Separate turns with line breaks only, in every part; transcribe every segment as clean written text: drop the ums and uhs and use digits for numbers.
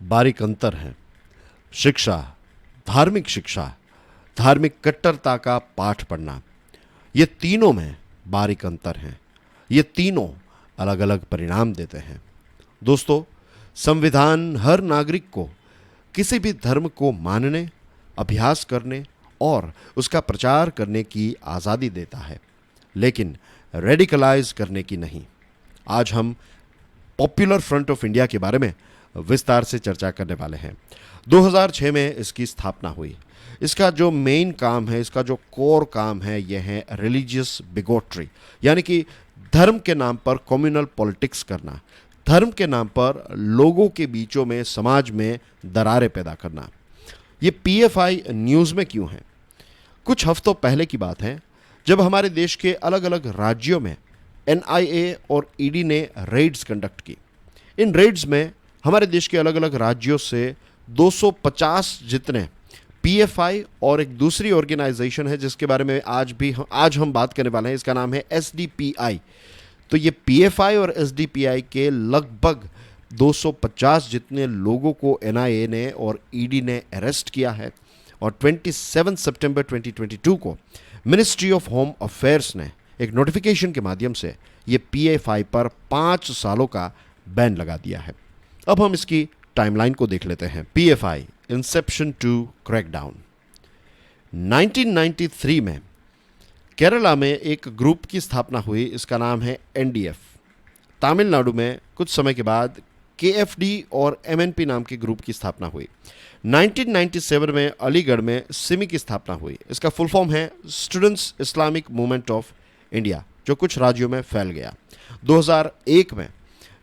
बारीक अंतर है। शिक्षा, धार्मिक कट्टरता का पाठ पढ़ना, ये तीनों में बारीक अंतर हैं। ये तीनों अलग अलग परिणाम देते हैं। दोस्तों, संविधान हर नागरिक को किसी भी धर्म को मानने, अभ्यास करने और उसका प्रचार करने की आज़ादी देता है, लेकिन रेडिकलाइज करने की नहीं। आज हम पॉपुलर फ्रंट ऑफ इंडिया के बारे में विस्तार से चर्चा करने वाले हैं। 2006 में इसकी स्थापना हुई। इसका जो मेन काम है, इसका जो कोर काम है, यह है रिलीजियस बिगोट्री, यानी कि धर्म के नाम पर कम्युनल पॉलिटिक्स करना, धर्म के नाम पर लोगों के बीचों में, समाज में दरारें पैदा करना। ये पीएफआई न्यूज़ में क्यों है? कुछ हफ्तों पहले की बात है, जब हमारे देश के अलग अलग राज्यों में एनआईए और ईडी ने रेड्स कंडक्ट की। इन रेड्स में हमारे देश के अलग अलग राज्यों से 250 जितने पीएफआई और एक दूसरी ऑर्गेनाइजेशन है जिसके बारे में आज हम बात करने वाले हैं, इसका नाम है एसडीपीआई। तो ये पीएफआई और एसडीपीआई के लगभग 250 जितने लोगों को एनआईए ने और ईडी ने अरेस्ट किया है और 27 सितंबर 2022 को मिनिस्ट्री ऑफ होम अफेयर्स ने एक नोटिफिकेशन के माध्यम से ये पीएफआई पर 5 सालों का बैन लगा दिया है। अब हम इसकी टाइमलाइन को देख लेते हैं। PFI Inception to crackdown. 1993 में केरला में एक ग्रुप की स्थापना हुई, इसका नाम है एनडीएफ। तमिलनाडु में कुछ समय के बाद केएफडी और एमएनपी नाम के ग्रुप की स्थापना हुई। 1997 में अलीगढ़ में सिमी की स्थापना हुई। इसका फुल फॉर्म है students Islamic movement of India, जो कुछ राज्यों में फैल गया। 2001 में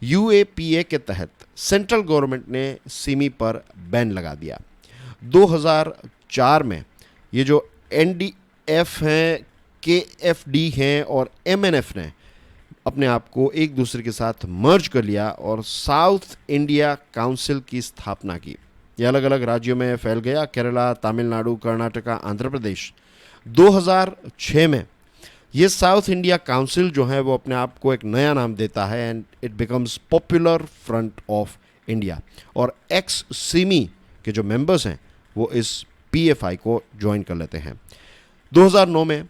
यूएपीए के तहत सेंट्रल गवर्नमेंट ने सिमी पर बैन लगा दिया। 2004 में ये जो एनडीएफ हैं, केएफडी हैं और एमएनएफ ने अपने आप को एक दूसरे के साथ मर्ज कर लिया और साउथ इंडिया काउंसिल की स्थापना की। ये अलग अलग राज्यों में फैल गया, केरला, तमिलनाडु, कर्नाटका, आंध्र प्रदेश। 2006 में ये साउथ इंडिया काउंसिल जो है वो अपने आप को एक नया नाम देता है and it becomes popular front of India, और एक्स सिमी के जो मेंबर्स हैं वो इस पीएफआई को ज्वाइन कर लेते हैं। 2009 में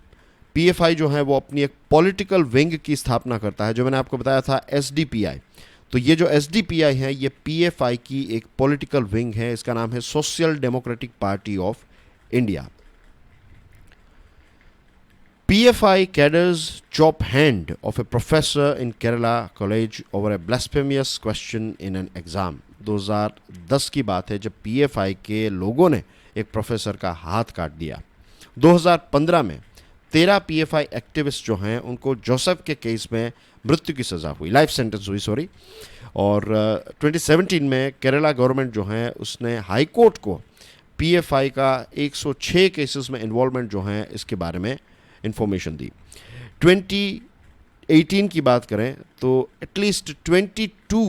पीएफआई जो है वो अपनी एक पॉलिटिकल विंग की स्थापना करता है, जो मैंने आपको बताया था एसडीपीआई। तो ये जो एसडीपीआई है ये पीएफआई की एक पॉलिटिकल विंग है, इसका नाम है social democratic party of India. PFI cadres chop hand of a professor in Kerala college over a blasphemous question in an exam। 2010 की बात है जब PFI के लोगों ने एक प्रोफेसर का हाथ काट दिया। 2015 में 13 PFI एक्टिविस्ट जो हैं उनको जोसेफ के केस में मृत्यु की सज़ा हुई, लाइफ सेंटेंस हुई, सॉरी। और 2017 में केरला गवर्नमेंट जो है उसने हाई कोर्ट को PFI का 106 केसेस में इन्वॉल्वमेंट जो है इसके बारे में इंफॉर्मेशन दी। 2018 की बात करें तो एटलीस्ट 22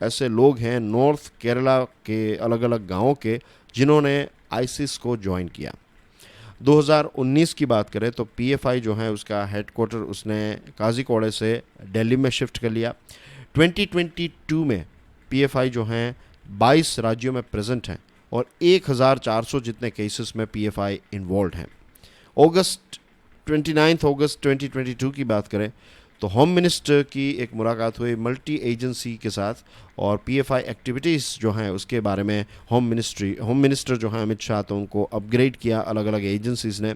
ऐसे लोग हैं नॉर्थ केरला के अलग अलग गांवों के जिन्होंने आईसिस को ज्वाइन किया। 2019 की बात करें तो पीएफआई जो है उसका हेडक्वार्टर उसने काजीकोड़े से दिल्ली में शिफ्ट कर लिया। 2022 में पीएफआई जो हैं 22 राज्यों में प्रेजेंट हैं और 1400 जितने केसेस में पीएफआई इन्वॉल्व हैं। 29 अगस्त 2022 की बात करें तो होम मिनिस्टर की एक मुलाकात हुई मल्टी एजेंसी के साथ, और पीएफआई एक्टिविटीज़ जो हैं उसके बारे में होम मिनिस्टर जो हैं अमित शाह, तो उनको अपग्रेड किया अलग अलग एजेंसीज़ ने।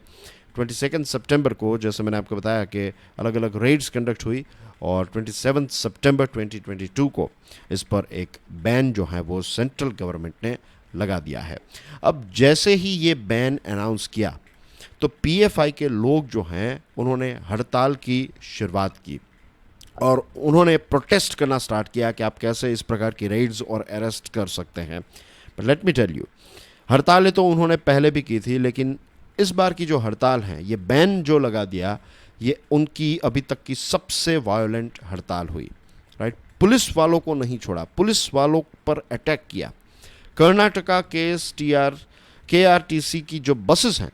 22 सितंबर को जैसे मैंने आपको बताया कि अलग अलग रेड्स कंडक्ट हुई और 27 सितंबर 2022 को इस पर एक बैन जो है वो सेंट्रल गवर्नमेंट ने लगा दिया है। अब जैसे ही ये बैन अनाउंस किया तो पीएफआई के लोग जो हैं उन्होंने हड़ताल की शुरुआत की और उन्होंने प्रोटेस्ट करना स्टार्ट किया कि आप कैसे इस प्रकार की रेड्स और अरेस्ट कर सकते हैं। But let me tell you, हड़तालें तो उन्होंने पहले भी की थी, लेकिन इस बार की जो हड़ताल है, ये बैन जो लगा दिया, ये उनकी अभी तक की सबसे वायलेंट हड़ताल हुई। राइट, पुलिस वालों को नहीं छोड़ा, पुलिस वालों पर अटैक किया। कर्नाटका के केआरटीसी की जो बसेस हैं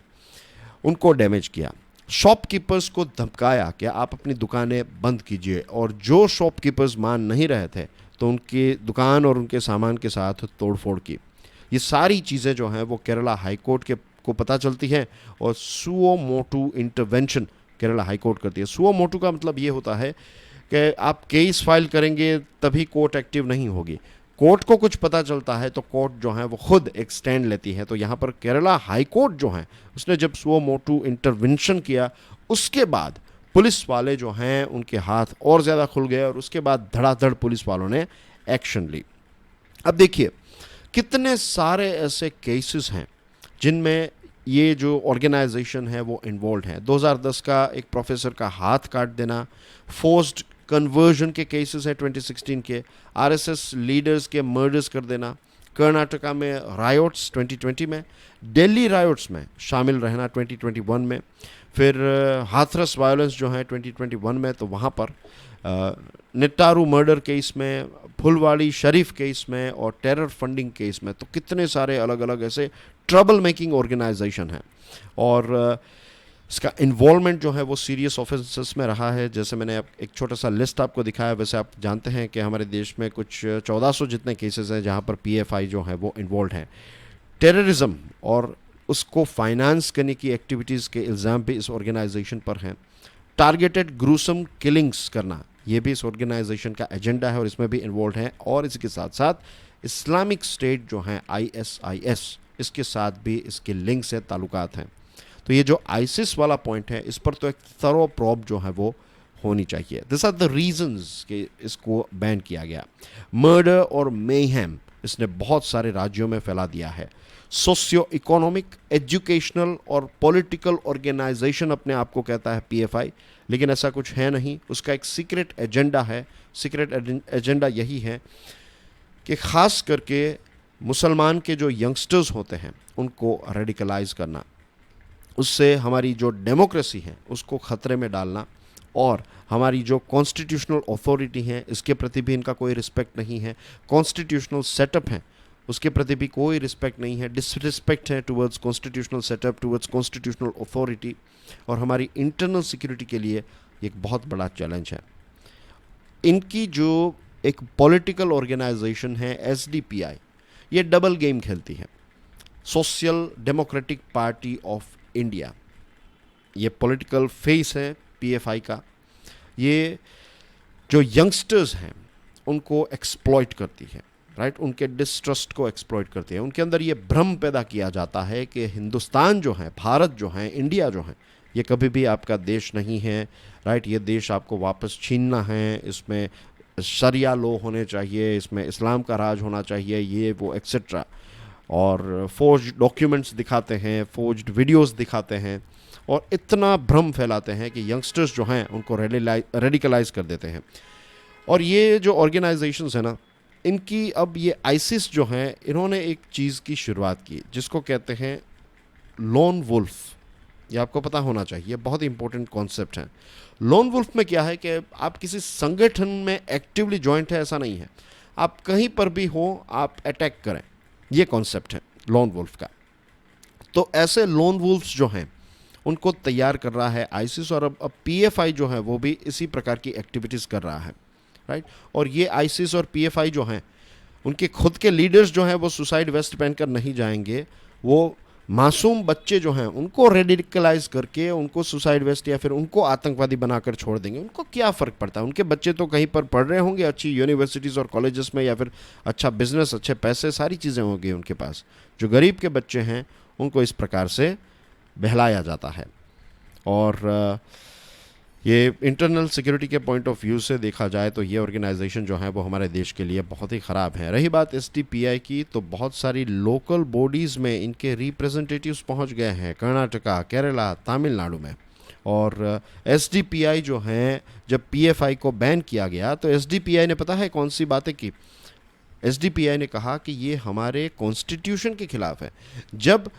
उनको डैमेज किया। शॉपकीपर्स को धमकाया कि आप अपनी दुकानें बंद कीजिए, और जो शॉपकीपर्स मान नहीं रहे थे तो उनकी दुकान और उनके सामान के साथ तोड़फोड़ की। ये सारी चीज़ें जो हैं वो केरला हाई कोर्ट के को पता चलती हैं और suo motu intervention Kerala high court करती है। सुओ मोटू का मतलब ये होता है कि आप केस फाइल करेंगे तभी कोर्ट एक्टिव नहीं होगी। कोर्ट को कुछ पता चलता है तो कोर्ट जो है वो खुद एक स्टैंड लेती है। तो यहाँ पर केरला हाई कोर्ट जो है उसने जब सुओ मोटू इंटरवेंशन किया, उसके बाद पुलिस वाले जो हैं उनके हाथ और ज़्यादा खुल गए और उसके बाद धड़ाधड़ पुलिस वालों ने एक्शन ली। अब देखिए कितने सारे ऐसे केसेस हैं जिनमें ये जो ऑर्गेनाइजेशन है वो इन्वॉल्व है। 2010 का एक प्रोफेसर का हाथ काट देना, फोर्स्ड कन्वर्जन के केसेस है 2016 के, आरएसएस लीडर्स के मर्डर्स कर देना, कर्नाटका में रायोट्स 2020 में, दिल्ली रायोट्स में शामिल रहना 2021 में, फिर हाथरस वायलेंस जो है 2021 में, तो वहाँ पर निट्टारू मर्डर केस में, फुलवाड़ी शरीफ केस में और टेरर फंडिंग केस में। तो कितने सारे अलग अलग ऐसे ट्रबल मेकिंग ऑर्गेनाइजेशन हैं और इसका इन्वॉल्वमेंट जो है वो सीरियस ऑफेंसेस में रहा है। जैसे मैंने एक छोटा सा लिस्ट आपको दिखाया, वैसे आप जानते हैं कि हमारे देश में कुछ 1400 जितने केसेस हैं जहाँ पर पीएफआई जो है वो इन्वॉल्व हैं। टेररिज्म और उसको फाइनेंस करने की एक्टिविटीज़ के इल्ज़ाम भी इस ऑर्गेनाइजेशन पर हैं। टारगेटेड ग्रूसम किलिंग्स करना, ये भी इस ऑर्गेनाइजेशन का एजेंडा है और इसमें भी इन्वॉल्व हैं। और इसके साथ साथ इस्लामिक स्टेट जो हैं ISIS, इसके साथ भी इसके लिंक्स हैं, ताल्लुकात हैं। तो ये जो आइसिस वाला पॉइंट है इस पर तो एक थरो प्रॉब जो है वो होनी चाहिए। दिस आर द रीजंस कि इसको बैन किया गया। मर्डर और मेहम इसने बहुत सारे राज्यों में फैला दिया है। सोशियो इकोनॉमिक, एजुकेशनल और पॉलिटिकल ऑर्गेनाइजेशन अपने आप को कहता है पीएफआई, लेकिन ऐसा कुछ है नहीं। उसका एक सीक्रेट एजेंडा है। सीक्रेट एजेंडा यही है कि ख़ास करके मुसलमान के जो यंगस्टर्स होते हैं उनको रेडिकलाइज करना, उससे हमारी जो डेमोक्रेसी है उसको ख़तरे में डालना, और हमारी जो कॉन्स्टिट्यूशनल अथॉरिटी है इसके प्रति भी इनका कोई रिस्पेक्ट नहीं है। कॉन्स्टिट्यूशनल सेटअप है उसके प्रति भी कोई रिस्पेक्ट नहीं है। डिसरिस्पेक्ट है towards constitutional setup, towards constitutional authority, और हमारी इंटरनल सिक्योरिटी के लिए एक बहुत बड़ा चैलेंज है। इनकी जो एक पॉलिटिकल ऑर्गेनाइजेशन है SDPI, ये डबल गेम खेलती है। Social democratic party of India, ये पॉलिटिकल फेस है पीएफआई का। ये जो यंगस्टर्स हैं उनको एक्सप्लॉइट करती है, राइट, उनके डिस्ट्रस्ट को एक्सप्लॉइट करती है। उनके अंदर ये भ्रम पैदा किया जाता है कि हिंदुस्तान जो है, भारत जो है, इंडिया जो है, ये कभी भी आपका देश नहीं है, राइट। ये देश आपको वापस छीनना है, इसमें शरिया लॉ होने चाहिए, इसमें इस्लाम का राज होना चाहिए, ये वो एक्सेट्रा। और फोर्ज डॉक्यूमेंट्स दिखाते हैं, फोर्ज्ड वीडियोस दिखाते हैं और इतना भ्रम फैलाते हैं कि यंगस्टर्स जो हैं उनको रेडिकलाइज कर देते हैं। और ये जो ऑर्गेनाइजेशंस है ना, इनकी अब ये आइसिस जो हैं, इन्होंने एक चीज़ की शुरुआत की जिसको कहते हैं लोन वुल्फ। ये आपको पता होना चाहिए, बहुत ही इंपॉर्टेंट कॉन्सेप्ट है। लोन वुल्फ में क्या है कि आप किसी संगठन में एक्टिवली जॉइंट है ऐसा नहीं है, आप कहीं पर भी हो आप अटैक करें, ये कॉन्सेप्ट है लोन वुल्फ का। तो ऐसे लोन वुल्फ्स जो हैं उनको तैयार कर रहा है आइसिस, और अब पीएफआई जो है वो भी इसी प्रकार की एक्टिविटीज़ कर रहा है, राइट। और ये आइसिस और पीएफआई जो हैं उनके खुद के लीडर्स जो हैं वो सुसाइड वेस्ट पहनकर नहीं जाएंगे, वो मासूम बच्चे जो हैं उनको रेडिकलाइज करके उनको सुसाइड वेस्ट या फिर उनको आतंकवादी बनाकर छोड़ देंगे। उनको क्या फ़र्क पड़ता है, उनके बच्चे तो कहीं पर पढ़ रहे होंगे अच्छी यूनिवर्सिटीज़ और कॉलेजेस में, या फिर अच्छा बिजनेस, अच्छे पैसे, सारी चीज़ें होंगी उनके पास। जो गरीब के बच्चे हैं उनको इस प्रकार से बहलाया जाता है। और ये इंटरनल सिक्योरिटी के पॉइंट ऑफ व्यू से देखा जाए तो ये ऑर्गेनाइजेशन जो है वो हमारे देश के लिए बहुत ही ख़राब है। रही बात SDPI की, तो बहुत सारी लोकल बॉडीज़ में इनके रिप्रेजेंटेटिव्स पहुंच गए हैं, कर्नाटका, केरला, तमिलनाडु में। और SDPI जो हैं, जब PFI को बैन किया गया तो SDPI ने पता है कौन सी बातें की। SDPI ने कहा कि ये हमारे कॉन्स्टिट्यूशन के खिलाफ है। जब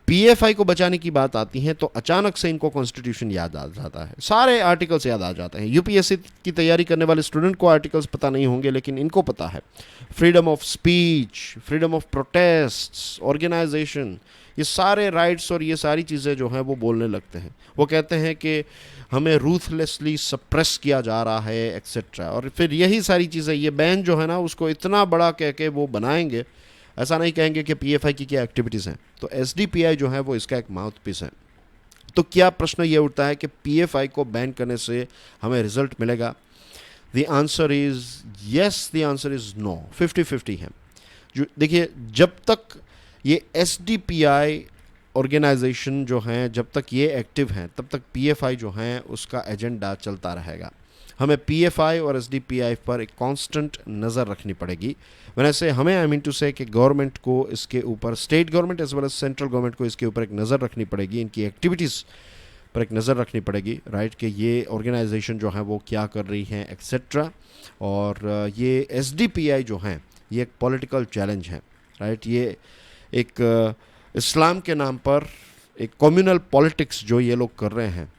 पीएफआई को बचाने की बात आती है तो अचानक से इनको कॉन्स्टिट्यूशन याद आ जाता है, सारे आर्टिकल्स याद आ जाते हैं। यूपीएससी की तैयारी करने वाले स्टूडेंट को आर्टिकल्स पता नहीं होंगे, लेकिन इनको पता है। Freedom of speech, freedom of protest, organisation, ये सारे राइट्स और ये सारी चीज़ें जो हैं वो बोलने लगते हैं। वो कहते हैं कि हमें रूथलेसली सप्रेस किया जा रहा है एक्सेट्रा। और फिर यही सारी चीज़ें, ये बैन जो है ना उसको इतना बड़ा कह के वो बनाएंगे, ऐसा नहीं कहेंगे कि पीएफआई की क्या एक्टिविटीज़ हैं। तो एसडीपीआई जो है वो इसका एक माउथ पीस है। तो क्या प्रश्न ये उठता है कि पीएफआई को बैन करने से हमें रिजल्ट मिलेगा? The answer is yes, the answer is no, 50-50 है। जो देखिए, जब तक ये एसडीपीआई ऑर्गेनाइजेशन जो हैं, जब तक ये एक्टिव हैं, तब तक पीएफआई जो हैं उसका एजेंडा चलता रहेगा। हमें पीएफआई और एसडीपीआई पर एक कांस्टेंट नज़र रखनी पड़ेगी। वैसे हमें आई मीन टू से कि गवर्नमेंट को इसके ऊपर, state government as well as central government को इसके ऊपर एक नज़र रखनी पड़ेगी, इनकी एक्टिविटीज़ पर एक नज़र रखनी पड़ेगी, राइट, कि ये ऑर्गेनाइजेशन जो है वो क्या कर रही हैं एक्सेट्रा। और ये एसडीपीआई जो हैं ये एक पॉलिटिकल चैलेंज है, राइट। ये एक इस्लाम के नाम पर एक कम्युनल पॉलिटिक्स जो ये लोग कर रहे हैं,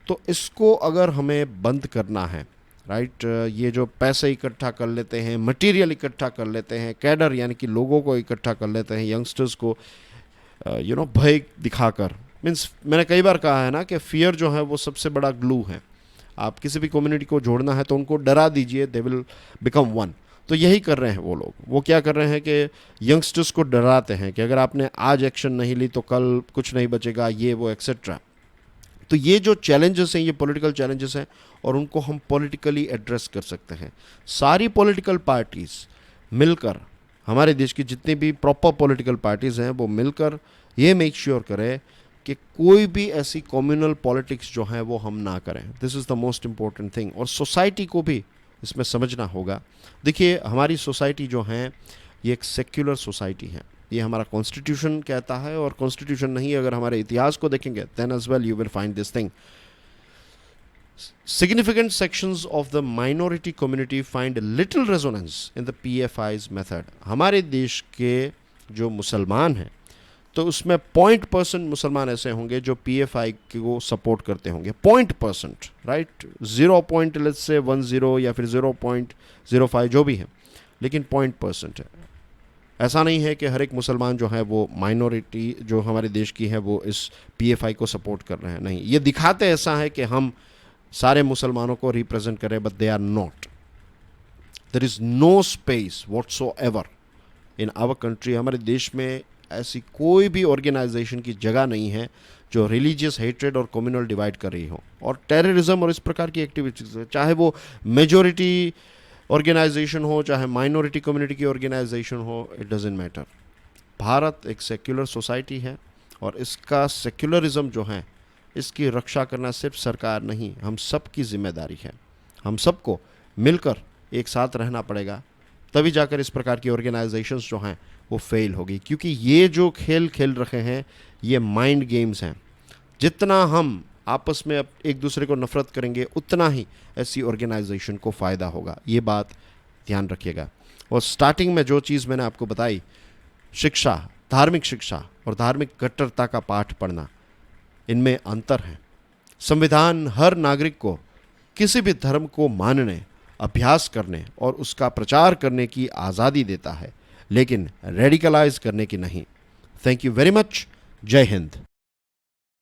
तो इसको अगर हमें बंद करना है, राइट, ये जो पैसे इकट्ठा कर लेते हैं, मटेरियल इकट्ठा कर लेते हैं, कैडर यानी कि लोगों को इकट्ठा कर लेते हैं, यंगस्टर्स को भय दिखाकर, मीन्स मैंने कई बार कहा है ना कि फियर जो है वो सबसे बड़ा ग्लू है। आप किसी भी कम्युनिटी को जोड़ना है तो उनको डरा दीजिए, दे विल बिकम वन। तो यही कर रहे हैं वो लोग। वो क्या कर रहे हैं कि यंगस्टर्स को डराते हैं कि अगर आपने आज एक्शन नहीं ली तो कल कुछ नहीं बचेगा, ये वो एक्सेट्रा। तो ये जो चैलेंजेस हैं ये पॉलिटिकल चैलेंजेस हैं और उनको हम पॉलिटिकली एड्रेस कर सकते हैं। सारी पॉलिटिकल पार्टीज़ मिलकर, हमारे देश की जितनी भी प्रॉपर पॉलिटिकल पार्टीज़ हैं वो मिलकर ये मेक श्योर करें कि कोई भी ऐसी कम्युनल पॉलिटिक्स जो है वो हम ना करें। This is the most important thing. और सोसाइटी को भी इसमें समझना होगा। देखिए, हमारी सोसाइटी जो है ये एक सेक्युलर सोसाइटी है, ये हमारा कॉन्स्टिट्यूशन कहता है। और कॉन्स्टिट्यूशन नहीं, अगर हमारे इतिहास को देखेंगे then as well you will find this thing. Significant sections of the minority community find little resonance in the PFI's method. हमारे देश के जो मुसलमान हैं तो उसमें 0% मुसलमान ऐसे होंगे जो PFI को सपोर्ट करते होंगे, 0%, राइट, 0.10 या फिर 0.05 जो भी है, लेकिन 0% है। ऐसा नहीं है कि हर एक मुसलमान जो है वो माइनॉरिटी जो हमारे देश की है वो इस PFI को सपोर्ट कर रहे हैं, नहीं। ये दिखाते ऐसा है कि हम सारे मुसलमानों को रिप्रेजेंट करें, but they are not. There is no space whatsoever in our country. हमारे देश में ऐसी कोई भी ऑर्गेनाइजेशन की जगह नहीं है जो रिलीजियस हेट्रेड और कम्युनल डिवाइड कर रही हो और टेररिज्म और इस प्रकार की एक्टिविटीज़, चाहे वो मेजॉरिटी ऑर्गेनाइजेशन हो चाहे माइनॉरिटी कम्युनिटी की ऑर्गेनाइजेशन हो, इट डजंट मैटर। भारत एक सेक्युलर सोसाइटी है और इसका सेक्युलरिज्म जो है इसकी रक्षा करना सिर्फ सरकार नहीं, हम सब की जिम्मेदारी है। हम सबको मिलकर एक साथ रहना पड़ेगा, तभी जाकर इस प्रकार की ऑर्गेनाइजेशंस जो हैं वो फेल होगी। क्योंकि ये जो खेल खेल रहे हैं ये माइंड गेम्स हैं। जितना हम आपस में एक दूसरे को नफरत करेंगे उतना ही ऐसी ऑर्गेनाइजेशन को फ़ायदा होगा, ये बात ध्यान रखिएगा। और स्टार्टिंग में जो चीज़ मैंने आपको बताई, शिक्षा, धार्मिक शिक्षा और धार्मिक कट्टरता का पाठ पढ़ना, इनमें अंतर है। संविधान हर नागरिक को किसी भी धर्म को मानने, अभ्यास करने और उसका प्रचार करने की आज़ादी देता है, लेकिन रेडिकलाइज करने की नहीं। Thank you very much. जय हिंद।